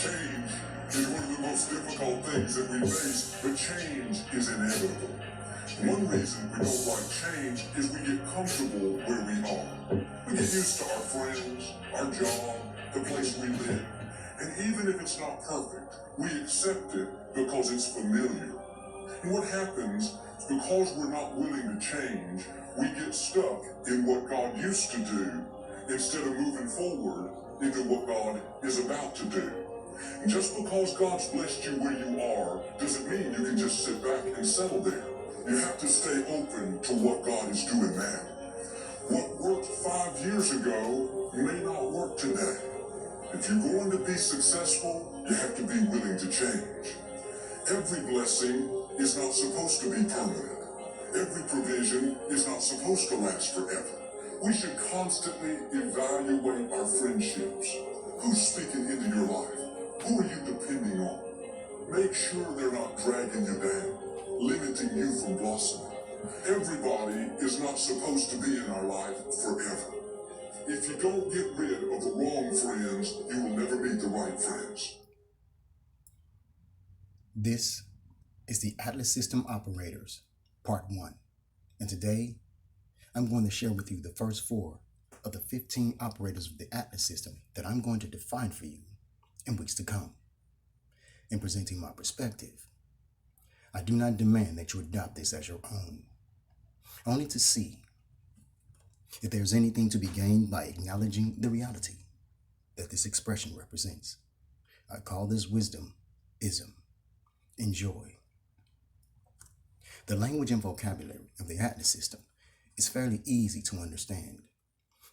Change is one of the most difficult things that we face, but change is inevitable. One reason we don't like change is we get comfortable where we are. We get used to our friends, our job, the place we live, and even if it's not perfect, we accept it because it's familiar. And what happens is because we're not willing to change, we get stuck in what God used to do instead of moving forward into what God is about to do. And just because God's blessed you where you are doesn't mean you can just sit back and settle there. You have to stay open to what God is doing now. What worked 5 years ago may not work today. If you're going to be successful, you have to be willing to change. Every blessing is not supposed to be permanent. Every provision is not supposed to last forever. We should constantly evaluate our friendships. Who's speaking into your life? Who are you depending on? Make sure they're not dragging you down, limiting you from blossoming. Everybody is not supposed to be in our life forever. If you don't get rid of the wrong friends, you will never meet the right friends. This is the Atlas System Operators, Part 1. And today, I'm going to share with you the first 4 of the 15 operators of the Atlas System that I'm going to define for you in weeks to come. In presenting my perspective, I do not demand that you adopt this as your own, only to see if there's anything to be gained by acknowledging the reality that this expression represents. I call this wisdom-ism. Enjoy. The language and vocabulary of the Atlas System is fairly easy to understand.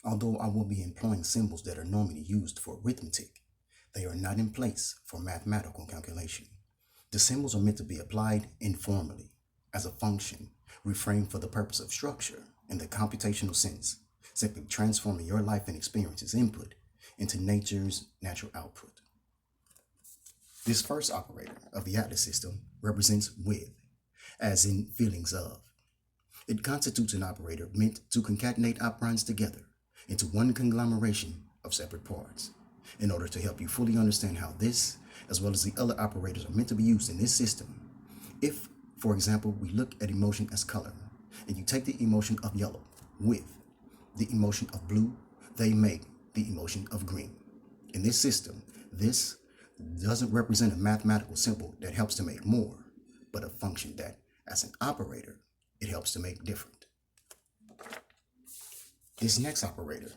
Although I will be employing symbols that are normally used for arithmetic, they are not in place for mathematical calculation. The symbols are meant to be applied informally, as a function, reframed for the purpose of structure in the computational sense, simply transforming your life and experiences input into nature's natural output. This first operator of the Atlas System represents with, as in feelings of. It constitutes an operator meant to concatenate operands together into one conglomeration of separate parts, in order to help you fully understand how this, as well as the other operators, are meant to be used in this system. If, for example, we look at emotion as color, and you take the emotion of yellow with the emotion of blue, they make the emotion of green. In this system, this doesn't represent a mathematical symbol that helps to make more, but a function that, as an operator, it helps to make different. This next operator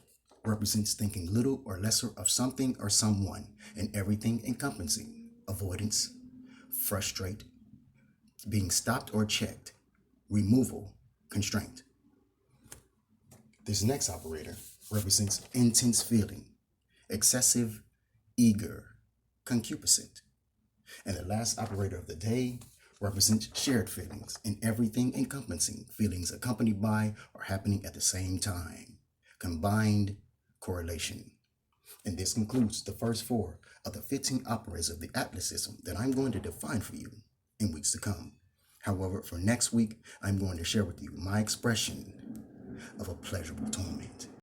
represents thinking little or lesser of something or someone and everything encompassing avoidance, frustrate, being stopped or checked, removal, constraint. This next operator represents intense feeling, excessive, eager, concupiscent. And the last operator of the day represents shared feelings and everything encompassing feelings accompanied by or happening at the same time, combined correlation. And this concludes the first 4 of the 15 operators of the Atlas System that I'm going to define for you in weeks to come. However, for next week, I'm going to share with you my expression of a pleasurable torment.